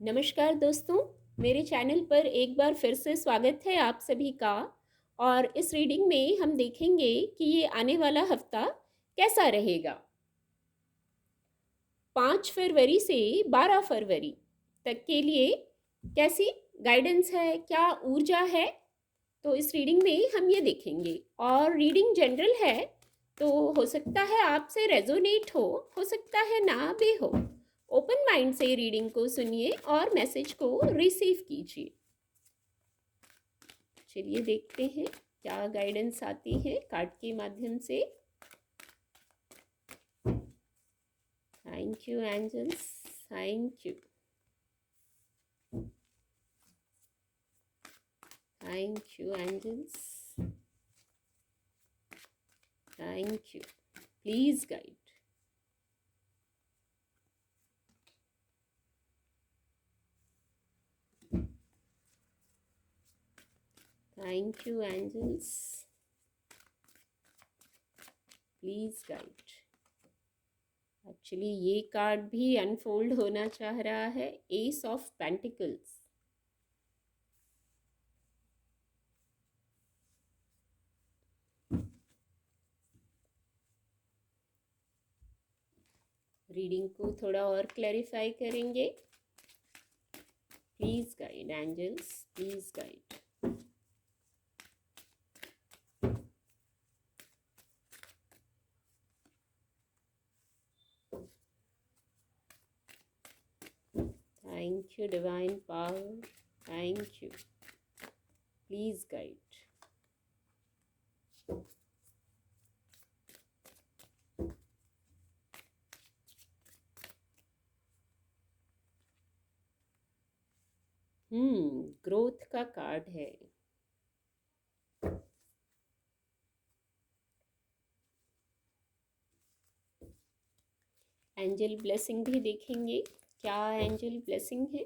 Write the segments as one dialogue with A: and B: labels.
A: नमस्कार दोस्तों, मेरे चैनल पर एक बार फिर से स्वागत है आप सभी का। और इस रीडिंग में हम देखेंगे कि ये आने वाला हफ्ता कैसा रहेगा। 5 फरवरी से 12 फरवरी तक के लिए कैसी गाइडेंस है, क्या ऊर्जा है, तो इस रीडिंग में हम ये देखेंगे। और रीडिंग जनरल है, तो हो सकता है आपसे रेजोनेट हो सकता है ना भी हो। ओपन माइंड से रीडिंग को सुनिए और मैसेज को रिसीव कीजिए। चलिए देखते हैं क्या गाइडेंस आती है कार्ड के माध्यम से। Thank you angels, thank you, thank you angels, thank you. Please guide. Thank you angels, please guide. Actually ये कार्ड भी अनफोल्ड होना चाह रहा है, एस ऑफ पेंटिकल्स। रीडिंग को थोड़ा और क्लैरिफाई करेंगे। Please guide angels, please guide. Thank you, divine power. Thank you. Please guide. Growth का कार्ड है। एंजल ब्लेसिंग भी देखेंगे, क्या एंजल ब्लेसिंग है।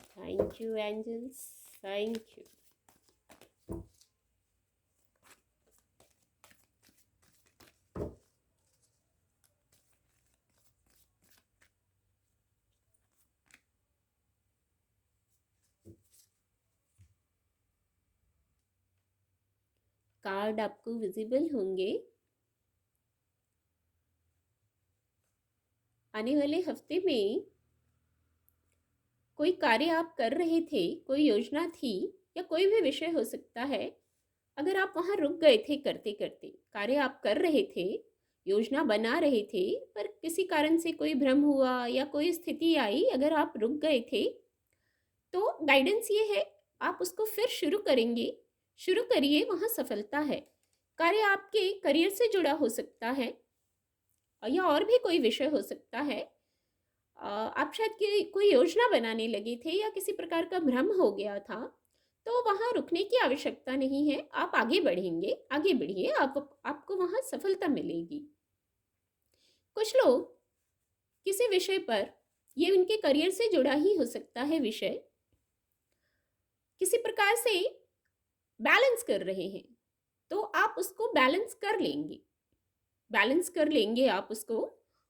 A: Thank you angels, thank you. Card आपको विजिबल होंगे। आने वाले हफ्ते में कोई कार्य आप कर रहे थे, कोई योजना थी या कोई भी विषय हो सकता है। अगर आप वहाँ रुक गए थे करते करते, कार्य आप कर रहे थे, योजना बना रहे थे, पर किसी कारण से कोई भ्रम हुआ या कोई स्थिति आई, अगर आप रुक गए थे तो गाइडेंस ये है आप उसको फिर शुरू करेंगे। शुरू करिए, वहाँ सफलता है। कार्य आपके करियर से जुड़ा हो सकता है या और भी कोई विषय हो सकता है। आप शायद कोई योजना बनाने लगे थे या किसी प्रकार का भ्रम हो गया था, तो वहाँ रुकने की आवश्यकता नहीं है। आप आगे बढ़ेंगे, आगे बढ़िए, आपको वहाँ सफलता मिलेगी। कुछ लोग किसी विषय पर, ये उनके करियर से जुड़ा ही हो सकता है विषय, किसी प्रकार से बैलेंस कर रहे हैं, तो आप उसको बैलेंस कर लेंगे। बैलेंस कर लेंगे आप उसको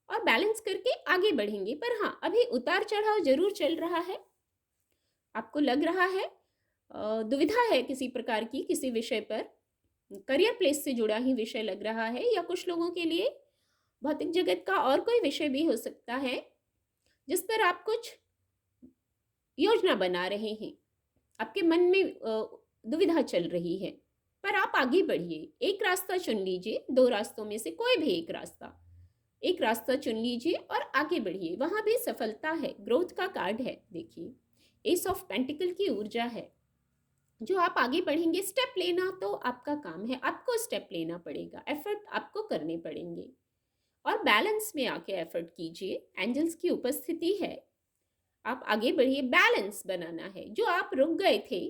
A: और बैलेंस करके आगे बढ़ेंगे। पर हाँ, अभी उतार चढ़ाव जरूर चल रहा है। आपको लग रहा है दुविधा है किसी प्रकार की, किसी विषय पर, करियर प्लेस से जुड़ा ही विषय लग रहा है, या कुछ लोगों के लिए भौतिक जगत का और कोई विषय भी हो सकता है जिस पर आप कुछ योजना बना रहे हैं। आपके मन में दुविधा चल रही है, पर आप आगे बढ़िए। एक रास्ता चुन लीजिए, 2 रास्तों में से कोई भी एक रास्ता चुन लीजिए और आगे बढ़िए, वहां भी सफलता है। ग्रोथ का कार्ड है, देखिए एस ऑफ पेंटिकल की ऊर्जा है। जो आप आगे बढ़ेंगे, स्टेप लेना तो आपका काम है, आपको स्टेप लेना पड़ेगा, एफर्ट आपको करने पड़ेंगे और बैलेंस में आके एफर्ट कीजिए। एंजल्स की उपस्थिति है, आप आगे बढ़िए। बैलेंस बनाना है। जो आप रुक गए थे,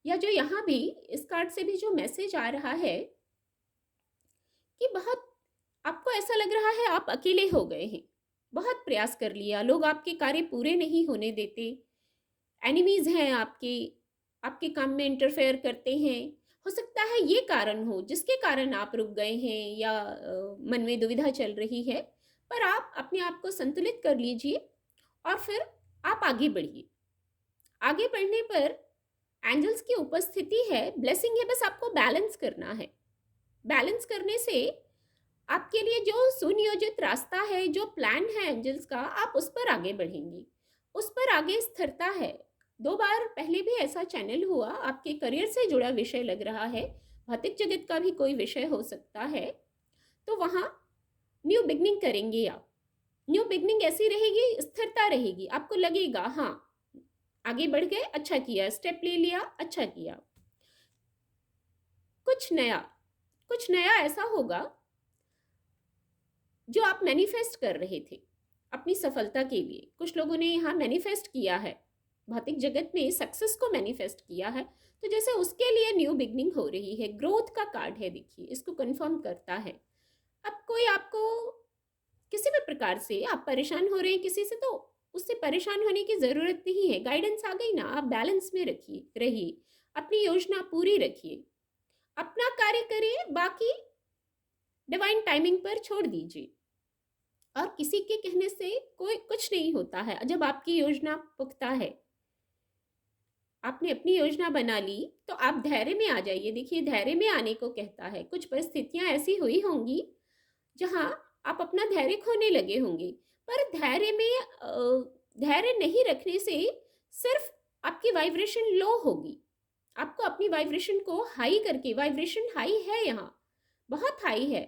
A: या जो यहाँ भी इस कार्ड से भी जो मैसेज आ रहा है कि बहुत आपको ऐसा लग रहा है आप अकेले हो गए हैं, बहुत प्रयास कर लिया, लोग आपके कार्य पूरे नहीं होने देते, एनिमीज हैं आपके, आपके काम में इंटरफेयर करते हैं। हो सकता है ये कारण हो जिसके कारण आप रुक गए हैं या मन में दुविधा चल रही है। पर आप अपने आप को संतुलित कर लीजिए और फिर आप आगे बढ़िए। आगे बढ़ने पर एंजल्स की उपस्थिति है, ब्लेसिंग है, बस आपको बैलेंस करना है। बैलेंस करने से आपके लिए जो सुनियोजित रास्ता है, जो प्लान है एंजल्स का, आप उस पर आगे बढ़ेंगी, उस पर आगे स्थिरता है। 2 बार पहले भी ऐसा चैनल हुआ, आपके करियर से जुड़ा विषय लग रहा है, भौतिक जगत का भी कोई विषय हो सकता है, तो वहाँ न्यू बिगनिंग करेंगे आप। न्यू बिगनिंग ऐसी रहेगी, स्थिरता रहेगी, आपको लगेगा हाँ, आगे बढ़ गए, अच्छा किया, स्टेप ले लिया, अच्छा किया। कुछ नया, कुछ नया ऐसा होगा जो आप मैनिफेस्ट कर रहे थे अपनी सफलता के लिए। कुछ लोगों ने यहाँ मैनिफेस्ट किया है, भौतिक जगत में सक्सेस को मैनिफेस्ट किया है, तो जैसे उसके लिए न्यू बिगनिंग हो रही है। ग्रोथ का कार्ड है, देखिए इसको कंफर्म करता है। अब कोई आपको किसी भी प्रकार से आप परेशान हो रहे हैं किसी से, तो उससे परेशान होने की ज़रूरत नहीं है, गाइडेंस आ गई ना। आप बैलेंस में रखिए, रहिए, अपनी योजना पूरी रखिए, अपना कार्य करिए, बाकी डिवाइन टाइमिंग पर छोड़ दीजिए। और किसी के कहने से कोई कुछ नहीं होता है। जब आपकी योजना पुख्ता है, आपने अपनी योजना बना ली, तो आप धैर्य में आ जाइए। देखिए धैर्य में आने को कहता है। कुछ परिस्थितियां ऐसी हुई होंगी जहां आप अपना धैर्य खोने लगे होंगे, पर धैर्य में धैर्य नहीं रखने से सिर्फ आपकी वाइब्रेशन लो होगी। आपको अपनी वाइब्रेशन को हाई करके, वाइब्रेशन हाई है यहाँ, बहुत हाई है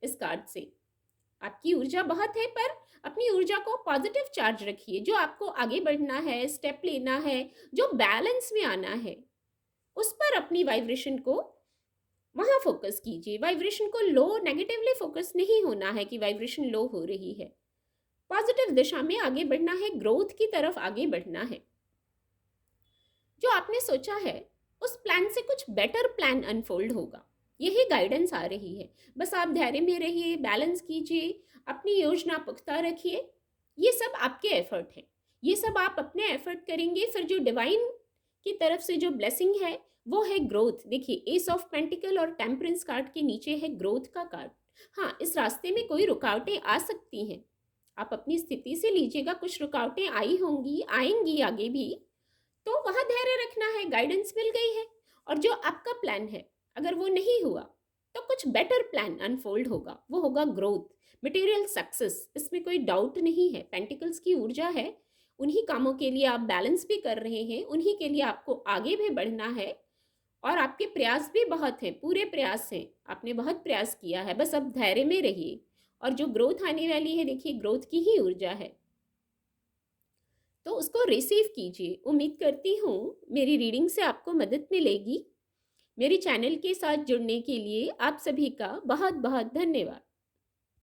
A: इस कार्ड से, आपकी ऊर्जा बहुत है, पर अपनी ऊर्जा को पॉजिटिव चार्ज रखिए। जो आपको आगे बढ़ना है, स्टेप लेना है, जो बैलेंस में आना है, उस पर अपनी वाइब्रेशन को वहां फोकस कीजिए। वाइब्रेशन को लो, नेगेटिवली फोकस नहीं होना है कि वाइब्रेशन लो हो रही है। पॉजिटिव दिशा में आगे बढ़ना है, ग्रोथ की तरफ आगे बढ़ना है। जो आपने सोचा है उस प्लान से कुछ बेटर प्लान अनफोल्ड होगा, यही गाइडेंस आ रही है। बस आप धैर्य में रहिए, बैलेंस कीजिए, अपनी योजना पुख्ता रखिए। ये सब आपके एफर्ट है, ये सब आप अपने एफर्ट करेंगे, फिर जो डिवाइन की तरफ से जो ब्लेसिंग है वो है ग्रोथ। देखिए एस ऑफ पेंटिकल और टेम्परेंस कार्ड के नीचे है ग्रोथ का कार्ड। हाँ, इस रास्ते में कोई रुकावटें आ सकती हैं, आप अपनी स्थिति से लीजिएगा। कुछ रुकावटें आई होंगी, आएंगी आगे भी, तो वहां धैर्य रखना है, गाइडेंस मिल गई है। और जो आपका प्लान है, अगर वो नहीं हुआ तो कुछ बेटर प्लान अनफोल्ड होगा, वो होगा ग्रोथ, मटेरियल सक्सेस, इसमें कोई डाउट नहीं है। पेंटिकल्स की ऊर्जा है, उन्हीं कामों के लिए आप बैलेंस भी कर रहे हैं, उन्हीं के लिए आपको आगे भी बढ़ना है। और आपके प्रयास भी बहुत हैं, पूरे प्रयास हैं, आपने बहुत प्रयास किया है, बस अब धैर्य में रहिए। और जो ग्रोथ आने वाली है, देखिए ग्रोथ की ही ऊर्जा है, तो उसको रिसीव कीजिए। उम्मीद करती हूँ मेरी रीडिंग से आपको मदद मिलेगी। मेरे चैनल के साथ जुड़ने के लिए आप सभी का बहुत बहुत धन्यवाद।